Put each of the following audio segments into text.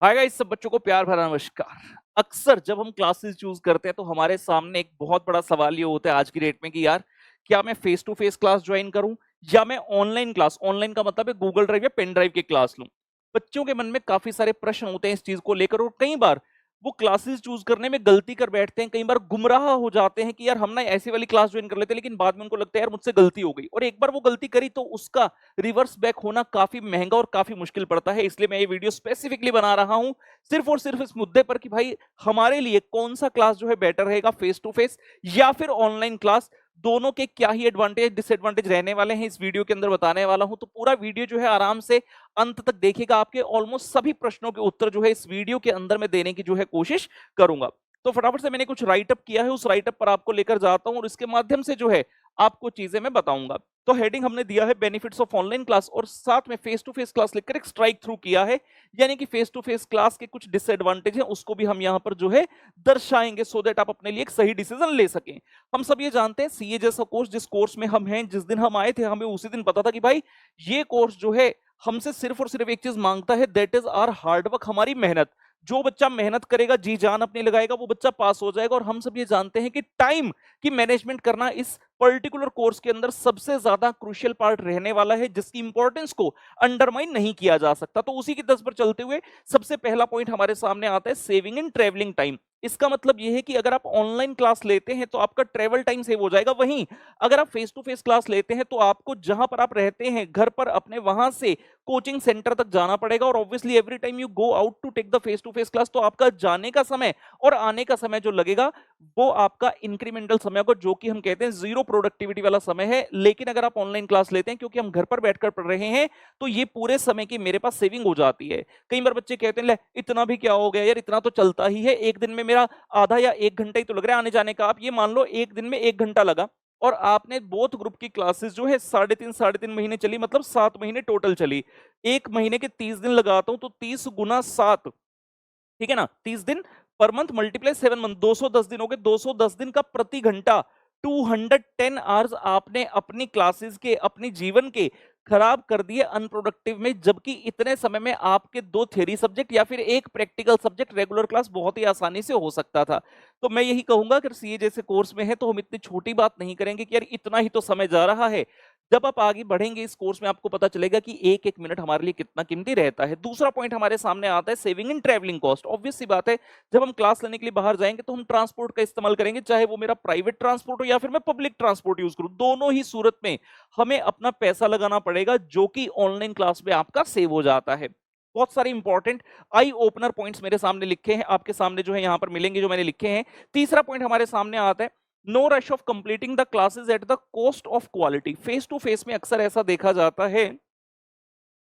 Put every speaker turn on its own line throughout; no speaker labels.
Hi guys, सब बच्चों को प्यार भरा नमस्कार। अक्सर जब हम क्लासेस चूज करते हैं तो हमारे सामने एक बहुत बड़ा सवाल ये होता है आज की डेट में कि यार क्या मैं face to face class join करूं या मैं ऑनलाइन क्लास, ऑनलाइन का मतलब है गूगल ड्राइव या पेन ड्राइव की क्लास लूं। बच्चों के मन में काफी सारे प्रश्न होते हैं इस चीज को लेकर और कई बार वो क्लासेस चूज करने में गलती कर बैठते हैं, कई बार गुमराह हो जाते हैं कि यार हम ना ऐसी वाली क्लास ज्वाइन कर लेते हैं, लेकिन बाद में उनको लगता है यार मुझसे गलती हो गई, और एक बार वो गलती करी तो उसका रिवर्स बैक होना काफी महंगा और काफी मुश्किल पड़ता है। इसलिए मैं ये वीडियो स्पेसिफिकली बना रहा हूं सिर्फ और सिर्फ इस मुद्दे पर कि भाई हमारे लिए कौन सा क्लास जो है बेटर रहेगा, फेस टू फेस या फिर ऑनलाइन क्लास। दोनों के क्या ही एडवांटेज डिसएडवांटेज रहने वाले हैं इस वीडियो के अंदर बताने वाला हूं। तो पूरा वीडियो जो है आराम से अंत तक देखिएगा, आपके ऑलमोस्ट सभी प्रश्नों के उत्तर जो है इस वीडियो के अंदर में देने की जो है कोशिश करूंगा। तो फटाफट से मैंने कुछ राइटअप किया है, उस राइटअप पर आपको लेकर जाता हूं और इसके माध्यम से जो है आपको चीजें मैं बताऊंगा। तो हेडिंग हमने दिया है बेनिफिट्स ऑफ ऑनलाइन क्लास और साथ में फेस टू फेस क्लास लिखकर एक स्ट्राइक थ्रू किया है, यानी कि फेस टू फेस क्लास के कुछ डिसएडवांटेज हैं उसको भी हम यहां पर जो है दर्शाएंगे सो दैट आप अपने लिए एक सही डिसीजन ले सकें। हम सब ये जानते हैं सीए जैसा कोर्स जिस कोर्स में हम हैं, जिस दिन हम आए थे हमें उसी दिन पता था कि भाई ये कोर्स जो है हमसे सिर्फ और सिर्फ एक चीज मांगता है, दैट इज आवर हार्डवर्क, हमारी मेहनत। जो बच्चा मेहनत करेगा, जी जान अपनी लगाएगा, वो बच्चा पास हो जाएगा। और हम सब ये जानते हैं कि टाइम की मैनेजमेंट करना इस पर्टिकुलर कोर्स के अंदर सबसे ज्यादा क्रूशियल पार्ट रहने वाला है, जिसकी इंपॉर्टेंस को अंडरमाइन नहीं किया जा सकता। तो उसी की तर्ज पर चलते हुए सबसे पहला पॉइंट हमारे सामने आता है सेविंग इन ट्रेवलिंग टाइम। इसका मतलब यह है कि अगर आप ऑनलाइन क्लास लेते हैं तो आपका ट्रेवल टाइम सेव हो जाएगा। वहीं अगर आप फेस टू फेस क्लास लेते हैं तो आपको जहां पर आप रहते हैं घर पर अपने वहां से कोचिंग सेंटर तक जाना पड़ेगा, और obviously every time you go out to take the face to face class तो आपका जाने का समय और आने का समय जो लगेगा वो आपका इंक्रीमेंटल समय होगा, जो कि हम कहते हैं जीरो प्रोडक्टिविटी वाला समय है। लेकिन अगर आप ऑनलाइन क्लास लेते हैं, क्योंकि हम घर पर बैठकर पढ़ रहे हैं, तो ये पूरे समय की मेरे पास सेविंग हो जाती है। कई बार बच्चे कहते हैं ले इतना भी क्या हो गया यार, इतना तो चलता ही है, एक दिन में मेरा आधा या एक घंटा ही तो लग रहा है आने जाने का। आप ये मान लो एक दिन में एक घंटा लगा और आपने बोथ ग्रुप की क्लासेस जो है साढ़े तीन महीने चली, मतलब 7 महीने टोटल चली। एक महीने के 30 दिन लगाता हूं तो 30 गुना 7, ठीक है ना, 30 दिन पर मंथ मल्टीप्लाई 7 मंथ, 210 दिन हो गए। 210 दिन का प्रति घंटा 210 आवर्स आपने अपनी क्लासेस के, अपने जीवन के खराब कर दिए अनप्रोडक्टिव में, जबकि इतने समय में आपके 2 थ्योरी सब्जेक्ट या फिर एक प्रैक्टिकल सब्जेक्ट रेगुलर क्लास बहुत ही आसानी से हो सकता था। तो मैं यही कहूंगा कि सीए जैसे कोर्स में है तो हम इतनी छोटी बात नहीं करेंगे कि यार इतना ही तो समय जा रहा है। जब आप आगे बढ़ेंगे इस कोर्स में आपको पता चलेगा कि एक एक मिनट हमारे लिए कितना कीमती रहता है। दूसरा पॉइंट हमारे सामने आता है saving in travelling cost. Obvious सी बात है, जब हम क्लास लेने के लिए बाहर जाएंगे तो हम ट्रांसपोर्ट का इस्तेमाल करेंगे, चाहे वो मेरा प्राइवेट ट्रांसपोर्ट हो या फिर मैं पब्लिक ट्रांसपोर्ट यूज करूं। दोनों ही सूरत में हमें अपना पैसा लगाना पड़ेगा, जो कि ऑनलाइन क्लास में आपका सेव हो जाता है। बहुत सारे इंपॉर्टेंट आई ओपनर पॉइंट्स मेरे सामने लिखे हैं, आपके सामने जो है यहां पर मिलेंगे जो मैंने लिखे हैं। तीसरा पॉइंट हमारे सामने आता है no rush of completing the classes at the cost of quality. Face to face में अक्सर ऐसा देखा जाता है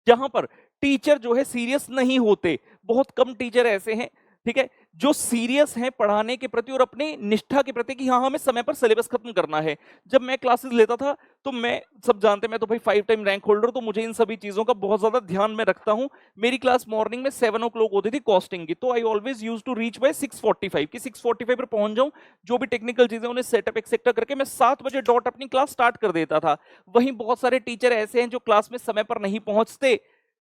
जहां पर टीचर जो है सीरियस नहीं होते। बहुत कम टीचर ऐसे हैं, ठीक है, जो सीरियस हैं पढ़ाने के प्रति और अपनी निष्ठा के प्रति कि हाँ हमें समय पर सिलेबस खत्म करना है। जब मैं क्लासेस लेता था तो मैं, सब जानते हैं मैं तो भाई 5 टाइम रैंक होल्डर, तो मुझे इन सभी चीजों का बहुत ज्यादा ध्यान में रखता हूं। मेरी क्लास मॉर्निंग में 7 o'clock होती थी कॉस्टिंग की, तो I always use to reach by 6:45 कि 6:45 पर पहुंच जाऊं, जो भी टेक्निकल चीजें उन्हें सेटअप एक्सेट्रा करके मैं 7 बजे डॉट अपनी क्लास स्टार्ट कर देता था। वहीं बहुत सारे टीचर ऐसे हैं जो क्लास में समय पर नहीं पहुंचते।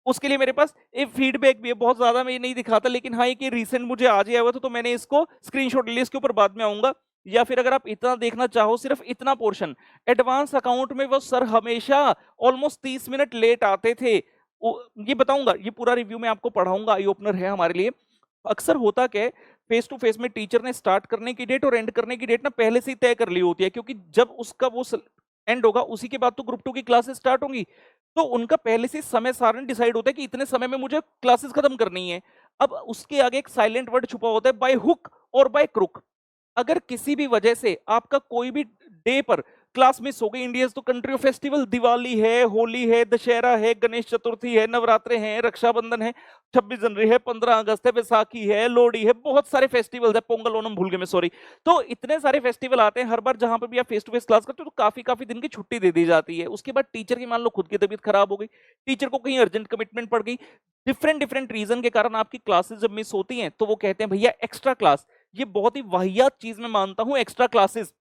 उसके लिए मेरे पास एक फीडबैक भी है, बहुत ज्यादा मैं ये नहीं दिखाता, लेकिन हाँ कि रिसेंट मुझे आज ही आया हुआ था तो मैंने इसको स्क्रीनशॉट लिया, इसके ऊपर बाद में आऊंगा। या फिर अगर आप इतना देखना चाहो, सिर्फ इतना पोर्शन, एडवांस अकाउंट में वो सर हमेशा ऑलमोस्ट 30 मिनट लेट आते थे। ये बताऊंगा, ये पूरा रिव्यू में आपको पढ़ाऊंगा, आई ओपनर है हमारे लिए। अक्सर होता क्या है, फेस टू फेस में टीचर ने स्टार्ट करने की डेट और एंड करने की डेट ना पहले से ही तय कर ली होती है, क्योंकि जब उसका वो एंड होगा उसी के बाद तो ग्रुप 2 की क्लासेस स्टार्ट होंगी। तो उनका पहले से समय सारणी डिसाइड होता है कि इतने समय में मुझे क्लासेस खत्म करनी है। अब उसके आगे एक साइलेंट वर्ड छुपा होता है, बाय हुक और बाय क्रुक। अगर किसी भी वजह से आपका कोई भी डे पर क्लास मिस हो गई, इंडिया तो कंट्री ऑफ फेस्टिवल, दिवाली है, होली है, दशहरा है, गणेश चतुर्थी है, नवरात्रे हैं, रक्षाबंधन है, 26 जनवरी है, 15 अगस्त है, बैसाखी है, लोहड़ी है, बहुत सारे फेस्टिवल्स है, पोंगल ओनम भूल गए मैं, सॉरी। तो इतने सारे फेस्टिवल आते हैं हर बार, जहां पर भी आप फेस टू फेस क्लास करते हो तो काफी काफी दिन की छुट्टी दे दी जाती है। उसके बाद टीचर की मान लो खुद की तबीयत खराब हो गई, टीचर को कहीं अर्जेंट कमिटमेंट पड़ गई, डिफरेंट डिफरेंट रीजन के कारण आपकी क्लासेस जब मिस होती हैं तो वो कहते हैं भैया एक्स्ट्रा क्लास। ये बहुत ही वाहियात चीज मैं मानता हूं, एक्स्ट्रा क्लासेस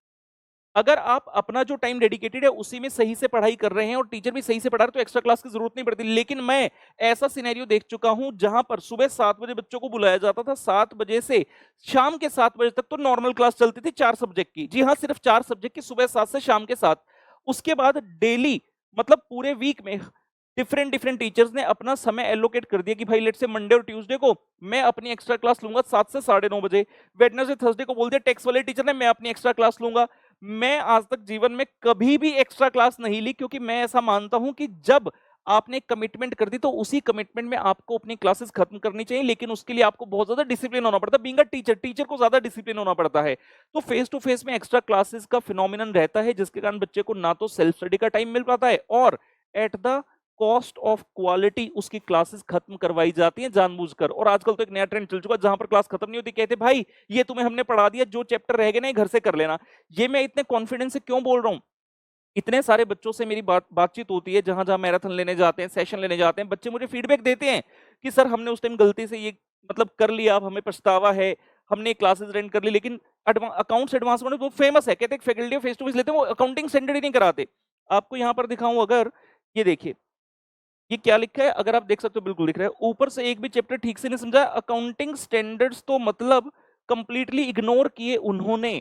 अगर आप अपना जो टाइम डेडिकेटेड है उसी में सही से पढ़ाई कर रहे हैं और टीचर भी सही से पढ़ा रहे तो एक्स्ट्रा क्लास की जरूरत नहीं पड़ती। लेकिन मैं ऐसा सिनेरियो देख चुका हूं जहां पर सुबह 7 बजे बच्चों को बुलाया जाता था, 7 बजे से शाम के 7 बजे तक तो नॉर्मल क्लास चलती थी 4 सब्जेक्ट की। जी हाँ, सिर्फ 4 सब्जेक्ट की, सुबह 7 से शाम के 7। उसके बाद डेली मतलब पूरे वीक में डिफरेंट डिफरेंट टीचर्स ने अपना समय एलोकेट कर दिया कि भाई लेट से मंडे और ट्यूसडे को मैं अपनी एक्स्ट्रा क्लास लूंगा 7 से 9:30 बजे। वेडनेसडे थर्सडे को बोल दिया टेक्स्ट वाले टीचर ने मैं अपनी एक्स्ट्रा क्लास लूंगा। मैं आज तक जीवन में कभी भी एक्स्ट्रा क्लास नहीं ली, क्योंकि मैं ऐसा मानता हूं कि जब आपने कमिटमेंट कर दी तो उसी कमिटमेंट में आपको अपनी क्लासेस खत्म करनी चाहिए। लेकिन उसके लिए आपको बहुत ज्यादा डिसिप्लिन होना पड़ता है। बीइंग अ टीचर, टीचर को ज्यादा डिसिप्लिन होना पड़ता है। तो फेस टू फेस में एक्स्ट्रा क्लासेस का फिनोमिनन रहता है, जिसके कारण बच्चे को ना तो सेल्फ स्टडी का टाइम मिल पाता है और eight the cost of quality उसकी क्लासेस खत्म करवाई जाती हैं जानबूझकर। और आजकल तो एक नया ट्रेंड चल चुका है जहां पर क्लास खत्म नहीं होती, कहते भाई ये तुम्हें हमने पढ़ा दिया, जो चैप्टर रह गए ना घर से कर लेना। ये मैं इतने कॉन्फिडेंस से क्यों बोल रहा हूं, इतने सारे बच्चों से मेरी बातचीत होती है जहां जहां मैराथन लेने जाते हैं, सेशन लेने जाते हैं, बच्चे मुझे फीडबैक देते हैं कि सर हमने उस टाइम गलती से ये मतलब कर लिया, अब हमें पछतावा है, हमने क्लासेस रेंट कर ली। लेकिन अकाउंट्स एडवांस में वो फेमस है, कहते हैं फैकल्टी फेस टू फेस लेते हैं, वो अकाउंटिंग स्टैंडर्ड ही नहीं कराते। आपको यहां पर दिखाऊं, अगर ये देखिए ये क्या लिखा है, अगर आप देख सकते हो बिल्कुल दिख रहा है, ऊपर से एक भी चैप्टर ठीक से नहीं समझा। अकाउंटिंग स्टैंडर्ड्स तो मतलब कंप्लीटली इग्नोर किए उन्होंने।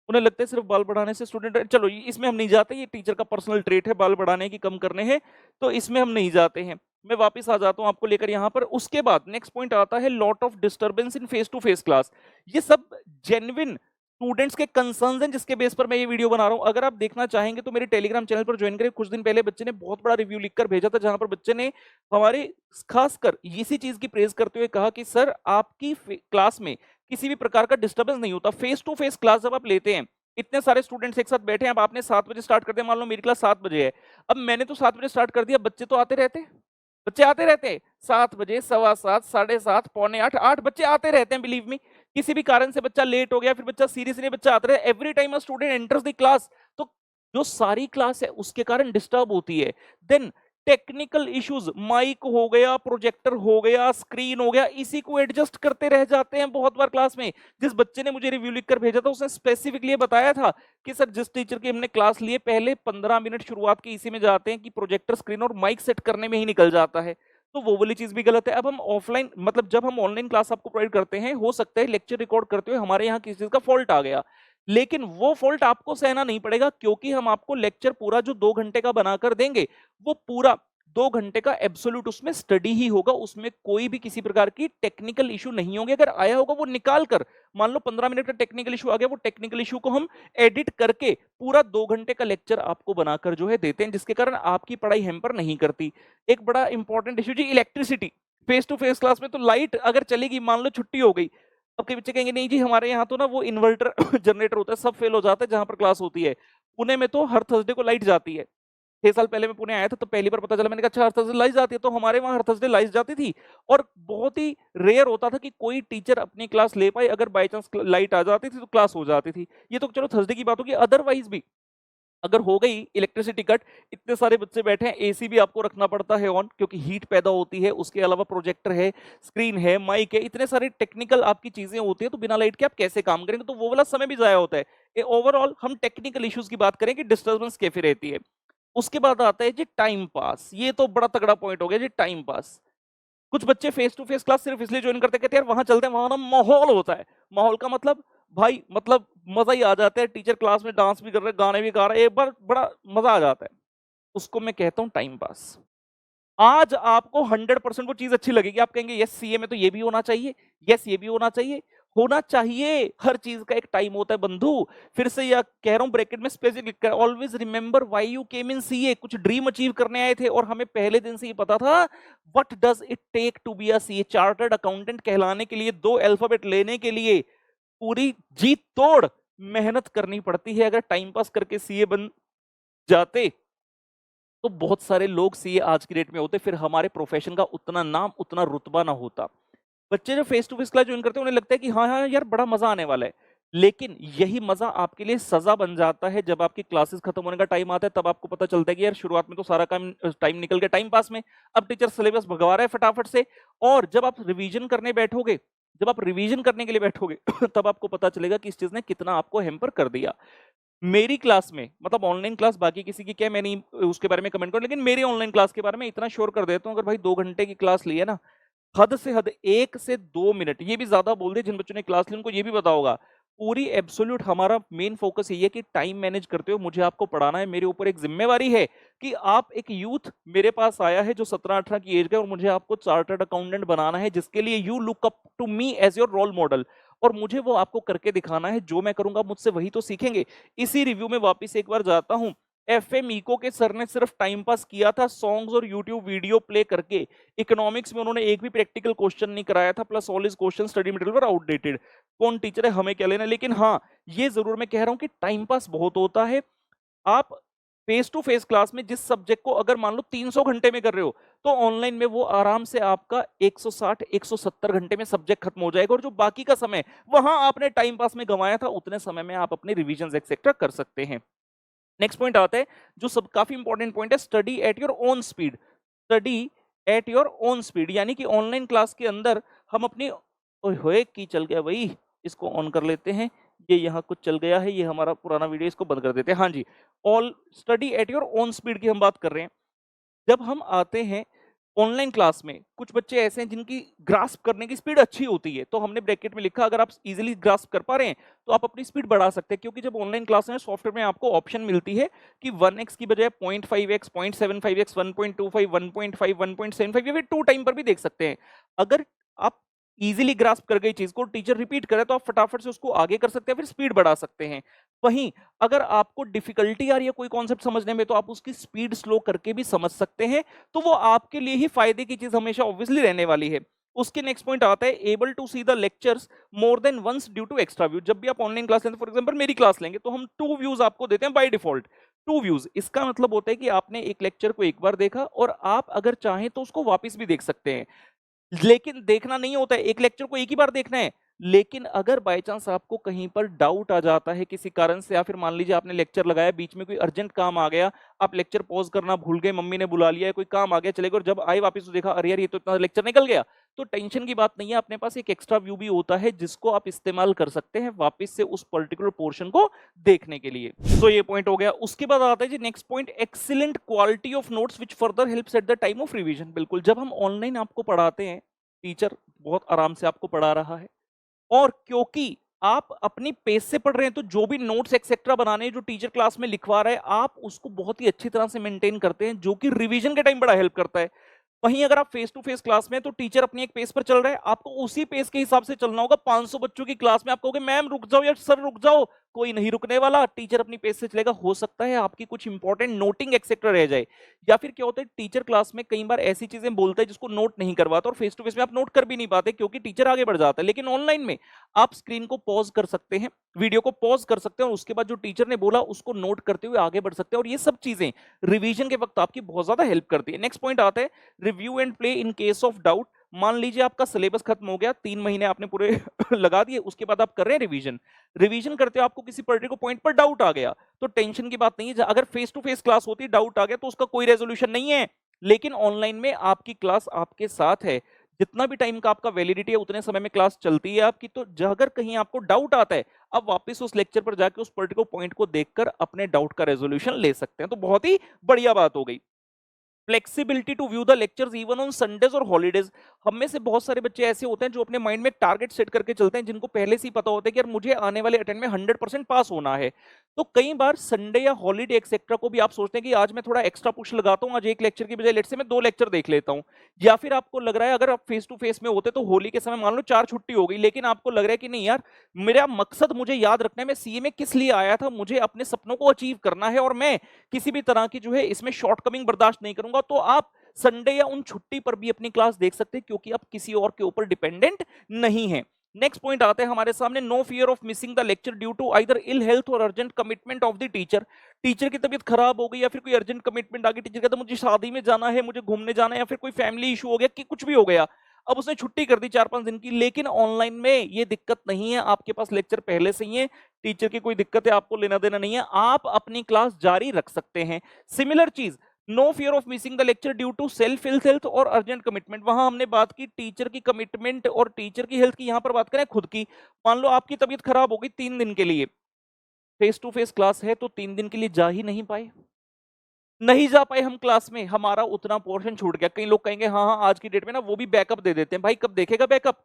उन्हें लगता है सिर्फ बाल बढ़ाने से स्टूडेंट, चलो इसमें हम नहीं जाते, ये टीचर का पर्सनल ट्रेट है बाल बढ़ाने की कम करने हैं, तो इसमें हम नहीं जाते हैं। मैं वापस आ जाता हूं आपको लेकर यहां पर। उसके बाद नेक्स्ट पॉइंट आता है lot of disturbance in face to face class. ये सब जेन्युइन स्टूडेंट्स के कंसर्न्स हैं जिसके बेस पर मैं ये वीडियो बना रहा हूं। अगर आप देखना चाहेंगे तो मेरे टेलीग्राम चैनल पर ज्वाइन करें। कुछ दिन पहले बच्चे ने बहुत बड़ा रिव्यू लिखकर भेजा था, जहां पर बच्चे ने हमारे खासकर इसी चीज की प्रेज करते हुए कहा कि सर आपकी क्लास में किसी भी प्रकार का डिस्टर्बेंस नहीं होता। फेस टू फेस क्लास जब आप लेते हैं, इतने सारे स्टूडेंट्स एक साथ बैठे हैं, अब आपने 7 बजे स्टार्ट कर दिया, मान लो मेरी क्लास 7 बजे है, अब मैंने तो 7 बजे स्टार्ट कर दिया, बच्चे तो आते रहते हैं, बच्चे आते रहते हैं 7 बजे, 7:15, 7:30, 7:45, 8 बच्चे आते रहते हैं। बिलीव मी, किसी भी कारण से बच्चा लेट हो गया, फिर बच्चा सीरियस नहीं, बच्चा आता रहे। Every time a student enters the class, तो जो सारी क्लास है उसके कारण डिस्टर्ब होती है। देन टेक्निकल इश्यूज, माइक हो गया, प्रोजेक्टर हो गया, स्क्रीन हो गया, इसी को एडजस्ट करते रह जाते हैं बहुत बार क्लास में। जिस बच्चे ने मुझे रिव्यू लिखकर भेजा था उसने स्पेसिफिकली बताया था कि सर जिस टीचर की हमने क्लास लिए पहले 15 मिनट शुरुआत के इसी में जाते हैं कि प्रोजेक्टर, स्क्रीन और माइक सेट करने में ही निकल जाता है। तो वो वाली चीज भी गलत है। अब हम ऑफलाइन मतलब जब हम ऑनलाइन क्लास आपको प्रोवाइड करते हैं, हो सकता है लेक्चर रिकॉर्ड करते हुए हमारे यहाँ किसी चीज का फॉल्ट आ गया, लेकिन वो फॉल्ट आपको सहना नहीं पड़ेगा, क्योंकि हम आपको लेक्चर पूरा जो 2 घंटे का बनाकर देंगे वो पूरा 2 घंटे का एब्सोल्यूट उसमें स्टडी ही होगा। उसमें कोई भी किसी प्रकार की टेक्निकल इशू नहीं होंगे। अगर आया होगा वो निकाल कर, मान लो 15 मिनट का टेक्निकल इशू आ गया, वो टेक्निकल इशू को हम एडिट करके पूरा 2 घंटे का लेक्चर आपको बनाकर जो है देते हैं, जिसके कारण आपकी पढ़ाई हैम्पर नहीं करती। एक बड़ा इंपॉर्टेंट इशू जी electricity. Face to face class में तो लाइट अगर चलेगी, मान लो छुट्टी हो गई, अब कई बच्चे कहेंगे नहीं जी हमारे यहाँ तो ना वो इन्वर्टर जनरेटर होता है, सब फेल हो जाता है जहां पर क्लास होती है। पुणे में तो हर थर्सडे को लाइट जाती है। 6 साल पहले मैं पुणे आया था तो पहली बार पता चला, मैंने कहा अच्छा हर थर्सडे लाइट जाती है, तो हमारे वहां हर थर्सडे लाइट जाती थी। और बहुत ही रेयर होता था कि कोई टीचर अपनी क्लास ले पाए, अगर बाई चांस लाइट आ जाती थी तो क्लास हो जाती थी। ये तो चलो थर्सडे की बात होगी, अदरवाइज भी अगर हो गई इलेक्ट्रिसिटी कट, इतने सारे बच्चे बैठे हैं, एसी भी आपको रखना पड़ता है ऑन, क्योंकि हीट पैदा होती है। उसके अलावा प्रोजेक्टर है, स्क्रीन है, माइक है, इतने सारे टेक्निकल आपकी चीजें होती है, तो बिना लाइट के आप कैसे काम करेंगे, तो वो वाला समय भी जाया होता है। ओवरऑल हम टेक्निकल इश्यूज की बात करें कि डिस्टर्बेंस कैसे रहती है। उसके बाद आता है जी टाइम पास। ये तो बड़ा तगड़ा पॉइंट हो गया जी, टाइम पास। कुछ बच्चे फेस टू फेस क्लास सिर्फ इसलिए ज्वाइन करते, कहते हैं यार वहां चलते हैं, वहां ना माहौल होता है। माहौल का मतलब भाई मतलब मजा ही आ जाता है, टीचर क्लास में डांस भी कर रहे हैं, गाने भी गा रहे हैं, एक बार बड़ा मजा आ जाता है। उसको मैं कहता हूं टाइम पास। आज आपको 100% वो चीज अच्छी लगेगी, आप कहेंगे यस सीए में तो ये भी होना चाहिए, यस ये भी होना चाहिए। होना चाहिए, हर चीज का एक टाइम होता है बंधु। फिर से यह कह रहा हूं ब्रैकेट में स्पेसिफिक लिखकर, always remember why you came in CA. कुछ ड्रीम अचीव करने आए थे और हमें पहले दिन से ही पता था what does it take to be a CA. Chartered accountant कहलाने के लिए, 2 अल्फाबेट लेने के लिए पूरी जी तोड़ मेहनत करनी पड़ती है। अगर टाइम पास करके सीए बन जाते तो बहुत सारे लोग सीए आज की डेट में होते, फिर हमारे प्रोफेशन का उतना नाम उतना रुतबा ना होता। बच्चे जो face to face class join करते हैं उन्हें लगता है कि हाँ हाँ यार बड़ा मजा आने वाला है, लेकिन यही मजा आपके लिए सजा बन जाता है जब आपकी क्लासेस खत्म होने का टाइम आता है। तब आपको पता चलता है कि यार शुरुआत में तो सारा काम टाइम निकल गया टाइम पास में, अब टीचर सिलेबस भगवा रहा है फटाफट से। और जब आप रिवीजन करने बैठोगे, जब आप रिवीजन करने के लिए बैठोगे तब आपको पता चलेगा कि इस चीज ने कितना आपको हैम्पर कर दिया। मेरी क्लास में, मतलब ऑनलाइन क्लास बाकी किसी की क्या है मैं नहीं उसके बारे में कमेंट करूं, लेकिन मेरी ऑनलाइन क्लास के बारे में इतना श्योर कर देता हूं, अगर भाई 2 घंटे की क्लास ली है ना, हद से हद 1 से 2 मिनट, ये भी ज्यादा बोल दे, जिन बच्चों ने क्लास ली उनको ये भी पता होगा, पूरी एब्सोल्यूट हमारा मेन फोकस यही है कि टाइम मैनेज करते हो मुझे आपको पढ़ाना है, मेरे ऊपर एक जिम्मेवारी है कि आप, एक यूथ मेरे पास आया है जो 17-18 की एज का है और मुझे आपको चार्टर्ड अकाउंटेंट बनाना है, जिसके लिए you look up to me as your role model, और मुझे वो आपको करके दिखाना है, जो मैं करूंगा मुझसे वही तो सीखेंगे। इसी रिव्यू में वापस एक बार जाता हूं, एफएम इको के सर ने सिर्फ टाइम पास किया था सॉन्ग्स और यूट्यूब वीडियो प्ले करके, इकोनॉमिक्स में उन्होंने एक भी प्रैक्टिकल क्वेश्चन नहीं कराया था, plus all is question study material were outdated. कौन टीचर है हमें क्या लेना, लेकिन हाँ ये जरूर मैं कह रहा हूं कि टाइम पास बहुत होता है। आप फेस टू फेस क्लास में जिस सब्जेक्ट को अगर मान लो 300 घंटे में कर रहे हो, तो ऑनलाइन में वो आराम से आपका 160 170 घंटे में सब्जेक्ट खत्म हो जाएगा, और जो बाकी का समय वहां आपने टाइम पास में गंवाया था, उतने समय में आप अपने रिविजन एक्सेट्रा कर सकते हैं। नेक्स्ट पॉइंट आता है जो सब काफी इंपॉर्टेंट पॉइंट है, study at your own speed. Study at your own speed यानी कि ऑनलाइन क्लास के अंदर हम अपनी, ओए होए की चल गया भाई, इसको ऑन कर लेते हैं, ये यहाँ कुछ चल गया है, ये हमारा पुराना वीडियो, इसको बंद कर देते हैं। हाँ जी, all study at your own speed की हम बात कर रहे हैं। जब हम आते हैं ऑनलाइन क्लास में, कुछ बच्चे ऐसे हैं जिनकी ग्रास्प करने की स्पीड अच्छी होती है, तो हमने ब्रैकेट में लिखा अगर आप इजीली ग्रास्प कर पा रहे हैं तो आप अपनी स्पीड बढ़ा सकते हैं, क्योंकि जब ऑनलाइन क्लास में सॉफ्टवेयर में आपको ऑप्शन मिलती है कि 1x की बजाय 0.5x 0.75x 1.25 1.5 1.75 या फिर 2 टाइम पर भी देख सकते हैं। अगर आप इजीली ग्रास्प कर गई चीज को, टीचर रिपीट करे तो आप फटाफट से उसको आगे कर सकते हैं, फिर स्पीड बढ़ा सकते हैं। वहीं अगर आपको डिफिकल्टी आ रही है कोई कॉन्सेप्ट समझने में, तो आप उसकी स्पीड स्लो करके भी समझ सकते हैं, तो वो आपके लिए ही फायदे की चीज हमेशा ऑब्वियसली रहने वाली है। उसके नेक्स्ट पॉइंट आता है able to see the lectures more than once due to extra view. जब भी आप ऑनलाइन क्लास लेते हैं, फॉर एग्जांपल मेरी क्लास लेंगे, तो हम 2 व्यूज आपको देते हैं बाय डिफॉल्ट। 2 व्यूज, इसका मतलब होता है कि आपने एक लेक्चर को एक बार देखा और आप अगर चाहें तो उसको वापस भी देख सकते हैं, लेकिन देखना नहीं होता है, एक लेक्चर को एक ही बार देखना है। लेकिन अगर बाय चांस आपको कहीं पर डाउट आ जाता है किसी कारण से, या फिर मान लीजिए आपने लेक्चर लगाया, बीच में कोई अर्जेंट काम आ गया, आप लेक्चर पॉज करना भूल गए, मम्मी ने बुला लिया, कोई काम आ गया चले गए, और जब आए वापस तो देखा अरे यार ये तो इतना लेक्चर निकल गया, तो टेंशन की बात नहीं है, अपने पास एक एक्स्ट्रा व्यू भी होता है जिसको आप इस्तेमाल कर सकते हैं वापस से उस पर्टिकुलर पोर्शन को देखने के लिए। तो ये पॉइंट हो गया। उसके बाद आता है जी next point, excellent quality of notes which further helps at the time of revision. बिल्कुल, जब हम ऑनलाइन आपको पढ़ाते हैं, टीचर बहुत आराम से आपको पढ़ा रहा है, और क्योंकि आप अपनी पेस से पढ़ रहे हैं, तो जो भी नोट्स एक्सेट्रा बनाने जो टीचर क्लास में लिखवा रहा है, आप उसको बहुत ही अच्छी तरह से मेंटेन करते हैं, जो कि रिवीजन के टाइम बड़ा हेल्प करता है। वहीं अगर आप फेस टू फेस क्लास में, तो टीचर अपनी एक पेस पर चल रहा है, आपको उसी पेस के हिसाब से चलना होगा। 500 बच्चों की क्लास में आप कहोगे मैम रुक जाओ या सर रुक जाओ, कोई नहीं रुकने वाला, टीचर अपनी पेस से चलेगा। हो सकता है आपकी कुछ इंपॉर्टेंट नोटिंग एक्सेट्रा रह जाए, या फिर क्या होता है टीचर क्लास में कई बार ऐसी चीजें बोलता है जिसको नोट नहीं करवाता, और फेस टू फेस में आप नोट कर भी नहीं पाते क्योंकि टीचर आगे बढ़ जाता है। लेकिन ऑनलाइन में आप स्क्रीन को पॉज कर सकते हैं, वीडियो को पॉज कर सकते हैं, और उसके बाद जो टीचर ने बोला उसको नोट करते हुए आगे बढ़ सकते हैं, और ये सब चीजें रिवीजन के वक्त आपकी बहुत ज्यादा हेल्प करती है। नेक्स्ट पॉइंट आता है review and play in case of doubt. मान लीजिए आपका सिलेबस खत्म हो गया, 3 महीने आपने पूरे लगा दिए, उसके बाद आप कर रहे हैं रिवीजन, रिवीजन करते हो आपको किसी पर्टिकुलर पॉइंट पर डाउट आ गया, तो टेंशन की बात नहीं है। अगर फेस टू फेस क्लास होती, डाउट आ गया तो उसका कोई रेजोल्यूशन नहीं है, लेकिन ऑनलाइन में आपकी क्लास आपके साथ है, जितना भी टाइम का आपका वैलिडिटी है उतने समय में क्लास चलती है आपकी। तो अगर कहीं आपको डाउट आता है, आप वापस उस लेक्चर पर जाकर उस पर्टिकुलर पॉइंट को देखकर अपने डाउट का रेजोल्यूशन ले सकते हैं। तो बहुत ही बढ़िया बात हो गई। Flexibility to view the lectures even on Sundays और हॉलीडेज। हम में से बहुत सारे बच्चे ऐसे होते हैं जो अपने माइंड में टारगेट सेट करके चलते हैं, जिनको पहले से ही पता होता है कि यार मुझे आने वाले अटेम्प्ट में 100% पास होना है। तो कई बार संडे या हॉलीडे एक्सेट्रा को भी आप सोचते हैं कि आज मैं थोड़ा एक्स्ट्रा पुश लगाता हूं, आज एक लेक्चर की बजाय लेट से मैं 2 लेक्चर देख लेता हूं। या फिर आपको लग रहा है, अगर आप फेस टू फेस में होते तो होली के समय मान लो 4 छुट्टी हो गई, लेकिन आपको लग रहा है कि नहीं यार मेरा मकसद मुझे याद रखना है, मैं सीए में किस लिए आया था, मुझे अपने सपनों को अचीव करना है, और मैं किसी भी तरह की जो है इसमें शॉर्टकमिंग बर्दाश्त नहीं करूंगा। तो आप संडे या उन छुट्टी पर भी अपनी क्लास देख सकते हैं, क्योंकि आप किसी और के ऊपर डिपेंडेंट नहीं है। नेक्स्ट पॉइंट आता है हमारे सामने, no fear of missing the lecture due to either ill health और urgent commitment of the teacher. Teacher की तबीयत खराब हो गई, या फिर कोई अर्जेंट कमिटमेंट आ गई, टीचर कहता मुझे शादी में जाना है, मुझे घूमने जाना है, या फिर कोई फैमिली इशू हो गया कि कुछ भी हो गया, अब उसने छुट्टी कर दी 4-5 दिन की। लेकिन ऑनलाइन में ये दिक्कत नहीं है, आपके पास लेक्चर पहले से ही है, टीचर की कोई दिक्कत है आपको लेना देना नहीं है, आप अपनी क्लास जारी रख सकते हैं। सिमिलर चीज, no fear of missing the lecture due to self health और अर्जेंट कमिटमेंट। वहां हमने बात की टीचर की कमिटमेंट और टीचर की हेल्थ की, यहां पर बात करें खुद की। मान लो आपकी तबीयत खराब हो गई 3 दिन के लिए, फेस टू फेस क्लास है तो 3 दिन के लिए जा ही नहीं पाए, नहीं जा पाए हम क्लास में, हमारा उतना पोर्शन छूट गया। कई लोग कहेंगे हाँ हाँ आज की डेट में ना वो भी बैकअप दे देते हैं, भाई कब देखेगा बैकअप,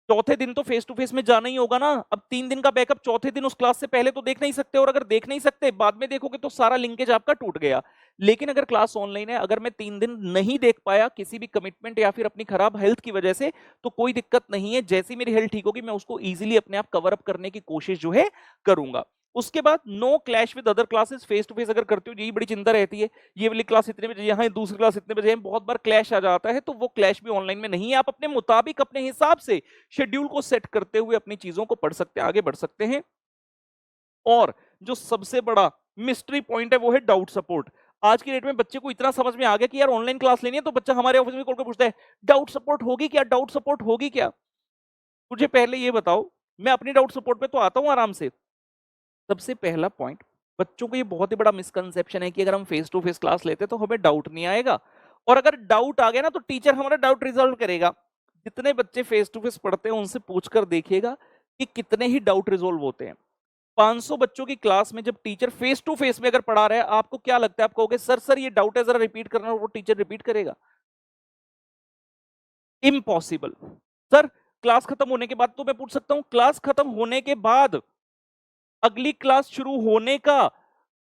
चौथे दिन तो फेस टू फेस में जाना ही होगा ना। अब 3 दिन का बैकअप चौथे दिन उस क्लास से पहले तो देख नहीं सकते, और अगर देख नहीं सकते बाद में देखोगे तो सारा लिंकेज आपका टूट गया। लेकिन अगर क्लास ऑनलाइन है, अगर मैं 3 दिन नहीं देख पाया किसी भी कमिटमेंट या फिर अपनी खराब हेल्थ की वजह से, तो कोई दिक्कत नहीं है, जैसी मेरी हेल्थ ठीक होगी मैं उसको इजीली अपने आप कवर अप करने की कोशिश जो है करूंगा। उसके बाद no clash with other classes, face to face अगर करते हो यही बड़ी चिंता रहती है, ये वाली क्लास इतने बजे यहाँ, दूसरी क्लास इतने बजे, बहुत बार क्लैश आ जाता है, तो वो क्लैश भी ऑनलाइन में नहीं है। आप अपने मुताबिक अपने हिसाब से शेड्यूल को सेट करते हुए अपनी चीजों को पढ़ सकते हैं, आगे बढ़ सकते हैं। और जो सबसे बड़ा मिस्ट्री पॉइंट है वो है डाउट सपोर्ट। आज की डेट में बच्चे को इतना समझ में आ गया कि यार ऑनलाइन क्लास लेनी है तो बच्चा हमारे ऑफिस में कॉल कर पूछता है डाउट सपोर्ट होगी क्या, डाउट सपोर्ट होगी क्या। मुझे पहले ये बताओ, मैं अपनी डाउट सपोर्ट पे तो आता हूं आराम से। सबसे पहला पॉइंट, बच्चों को ये बहुत ही बड़ा मिसकंसेप्शन है कि अगर हम फेस टू फेस क्लास लेते तो हमें डाउट नहीं आएगा, और अगर डाउट आ गया ना तो टीचर हमारा डाउट रिजॉल्व करेगा। जितने बच्चे फेस टू फेस पढ़ते हैं उनसे पूछकर देखिएगा कि कितने ही डाउट रिजॉल्व होते हैं। 500 बच्चों की क्लास में जब टीचर फेस टू फेस में अगर पढ़ा रहा है, आपको क्या लगता है, आप कहोगे सर सर ये डाउट है जरा रिपीट करना, वो टीचर रिपीट करेगा? इम्पॉसिबल। सर क्लास खत्म होने के बाद तो मैं पूछ सकता हूं, क्लास खत्म होने के बाद अगली क्लास शुरू होने का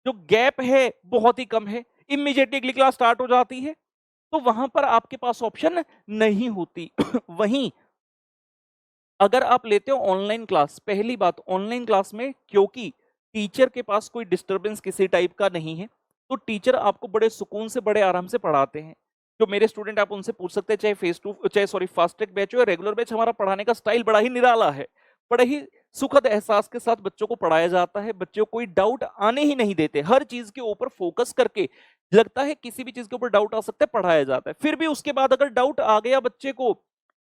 जो गैप है बहुत ही कम है, इमीडिएटली अगली क्लास स्टार्ट हो जाती है, तो वहां पर आपके पास ऑप्शन नहीं होती। वहीं अगर आप लेते हो ऑनलाइन क्लास, पहली बात ऑनलाइन क्लास में क्योंकि टीचर के पास कोई डिस्टरबेंस किसी टाइप का नहीं है, तो टीचर आपको बड़े सुकून से बड़े आराम से पढ़ाते हैं। जो मेरे स्टूडेंट आप उनसे पूछ सकते हैं, चाहे फेस टू चाहे सॉरी फास्ट ट्रैक बैच हो या रेगुलर बैच, हमारा पढ़ाने का स्टाइल बड़ा ही निराला है, बड़े ही सुखद एहसास के साथ बच्चों को पढ़ाया जाता है, बच्चों को कोई डाउट आने ही नहीं देते, हर चीज के ऊपर फोकस करके, लगता है किसी भी चीज के ऊपर डाउट आ सकता है पढ़ाया जाता है। फिर भी उसके बाद अगर डाउट आ गया बच्चे को,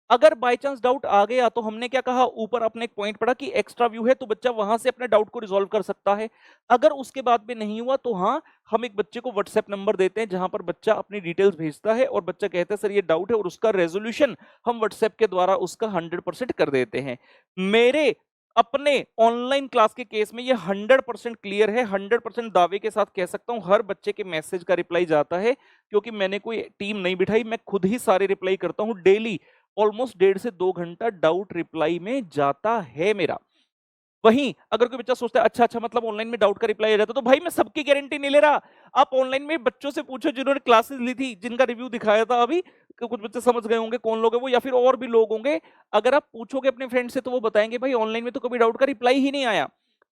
अगर बाय चांस डाउट आ गया तो हमने क्या कहा, ऊपर अपने एक पॉइंट पढ़ा कि एक्स्ट्रा व्यू है, तो बच्चा वहां से अपने डाउट को रिजॉल्व कर सकता है। अगर उसके बाद भी नहीं हुआ तो हाँ, हम एक बच्चे को व्हाट्सएप नंबर देते हैं जहां पर बच्चा अपनी डिटेल्स भेजता है और बच्चा कहता है सर ये डाउट है, और उसका रेजोल्यूशन हम व्हाट्सएप के द्वारा उसका 100% कर देते हैं। मेरे अपने ऑनलाइन क्लास के केस में ये 100% क्लियर है, 100% दावे के साथ कह सकता हूं, हर बच्चे के मैसेज का रिप्लाई जाता है, क्योंकि मैंने कोई टीम नहीं बिठाई, मैं खुद ही सारे रिप्लाई करता हूं डेली। ऑलमोस्ट 1.5 से 2 घंटा डाउट रिप्लाई में जाता है मेरा। वहीं अगर कोई बच्चा सोचता है अच्छा अच्छा मतलब ऑनलाइन में डाउट का रिप्लाई आ जाता है, तो भाई मैं सबकी गारंटी नहीं ले रहा। आप ऑनलाइन में बच्चों से पूछो जिन्होंने क्लासेस ली थी, जिनका रिव्यू दिखाया था अभी, कुछ बच्चे समझ गए होंगे कौन लोग हैं वो, या फिर और भी लोग होंगे। अगर आप पूछोगे अपने फ्रेंड से तो वो बताएंगे भाई ऑनलाइन में तो कभी डाउट का रिप्लाई ही नहीं आया।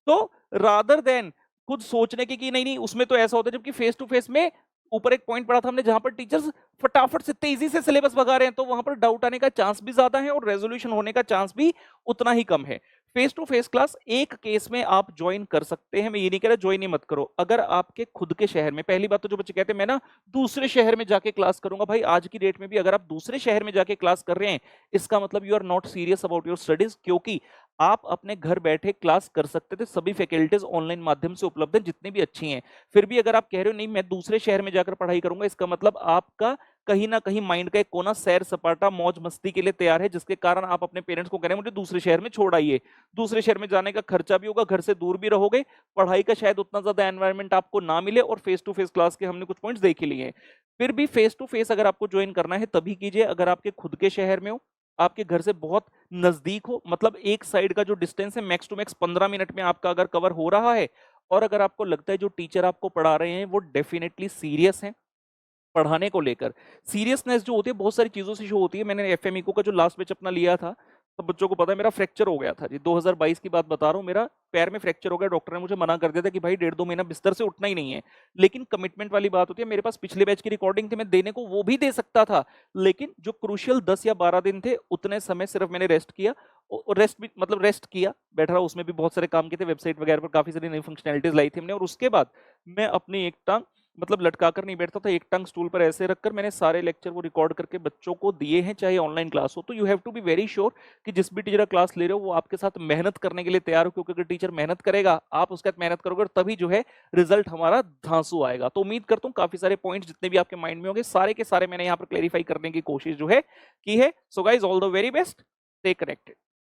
तो रादर देन खुद सोचने की कि नहीं नहीं उसमें तो ऐसा होता है, जबकि फेस टू फेस में ऊपर एक पॉइंट पढ़ा था हमने जहां पर टीचर्स फटाफट से तेजी से सिलेबस भगा रहे हैं, तो वहां पर डाउट आने का चांस भी ज्यादा है और रेजोल्यूशन होने का चांस भी उतना ही कम है। फेस टू फेस क्लास एक केस में आप ज्वाइन कर सकते हैं, मैं ये नहीं कह रहा ज्वाइन ही मत करो, अगर आपके खुद के शहर में, पहली बात तो जो बच्चे कहते हैं मैं ना दूसरे शहर में जाके क्लास करूंगा, भाई आज की डेट में भी अगर आप दूसरे शहर में जाके क्लास कर रहे हैं इसका मतलब you are not serious about your studies, क्योंकि आप अपने घर बैठे क्लास कर सकते थे, सभी फैकल्टीज ऑनलाइन माध्यम से उपलब्ध है जितनी भी अच्छी हैं। फिर भी अगर आप कह रहे हो नहीं मैं दूसरे शहर में जाकर पढ़ाई करूंगा, इसका मतलब आपका कहीं ना कहीं माइंड का एक कोना सैर सपाटा मौज मस्ती के लिए तैयार है, जिसके कारण आप अपने पेरेंट्स को कह रहे हैं मुझे दूसरे शहर में छोड़ आइए। दूसरे शहर में जाने का खर्चा भी होगा, घर से दूर भी रहोगे, पढ़ाई का शायद उतना ज्यादा एनवायरनमेंट आपको ना मिले, और फेस टू फेस क्लास के हमने कुछ पॉइंट्स देख ही लिए हैं। फिर भी फेस टू फेस अगर आपको ज्वाइन करना है तभी कीजिए अगर आपके खुद के शहर में हो, आपके घर से बहुत नजदीक हो, मतलब एक साइड का जो डिस्टेंस है मैक्स टू मैक्स 15 मिनट में आपका अगर कवर हो रहा है, और अगर आपको लगता है जो टीचर आपको पढ़ा रहे हैं वो डेफिनेटली सीरियस हैं पढ़ाने को लेकर। सीरियसनेस जो होती है बहुत सारी चीजों से शो होती है। मैंने एफएमईको का जो लास्ट बैच अपना लिया था, सब बच्चों को पता है मेरा फ्रैक्चर हो गया था जी, 2022 की बात बता रहा हूँ, मेरा पैर में फ्रैक्चर हो गया, डॉक्टर ने मुझे मना कर दिया था कि भाई 1.5-2 महीना बिस्तर से उठना ही नहीं है। लेकिन कमिटमेंट वाली बात होती है, मेरे पास पिछले बैच की रिकॉर्डिंग थी, मैं देने को वो भी दे सकता था, लेकिन जो क्रूशियल 10 या 12 दिन थे उतने समय सिर्फ मैंने रेस्ट किया, और रेस्ट भी मतलब रेस्ट किया, बैठा रहा, उसमें भी बहुत सारे काम किए थे, वेबसाइट वगैरह पर काफी सारी नई फंक्शनैलिटीज लाई थी हमने, और उसके बाद मैं अपनी एक टांग मतलब लटका कर नहीं बैठता था, एक टंग स्टूल पर ऐसे रखकर मैंने सारे लेक्चर वो रिकॉर्ड करके बच्चों को दिए हैं, चाहे ऑनलाइन क्लास हो। तो you have to be very sure कि जिस भी टीचर क्लास ले रहे हो वो आपके साथ मेहनत करने के लिए तैयार हो, क्योंकि अगर टीचर मेहनत करेगा आप उसके साथ मेहनत करोगे, तभी जो है रिजल्ट हमारा धांसू आएगा। तो उम्मीद करता हूँ काफी सारे पॉइंट्स जितने भी आपके माइंड में होंगे सारे के सारे मैंने यहाँ पर क्लेरिफाई करने की कोशिश जो है की है। So guys all the very best, stay connected.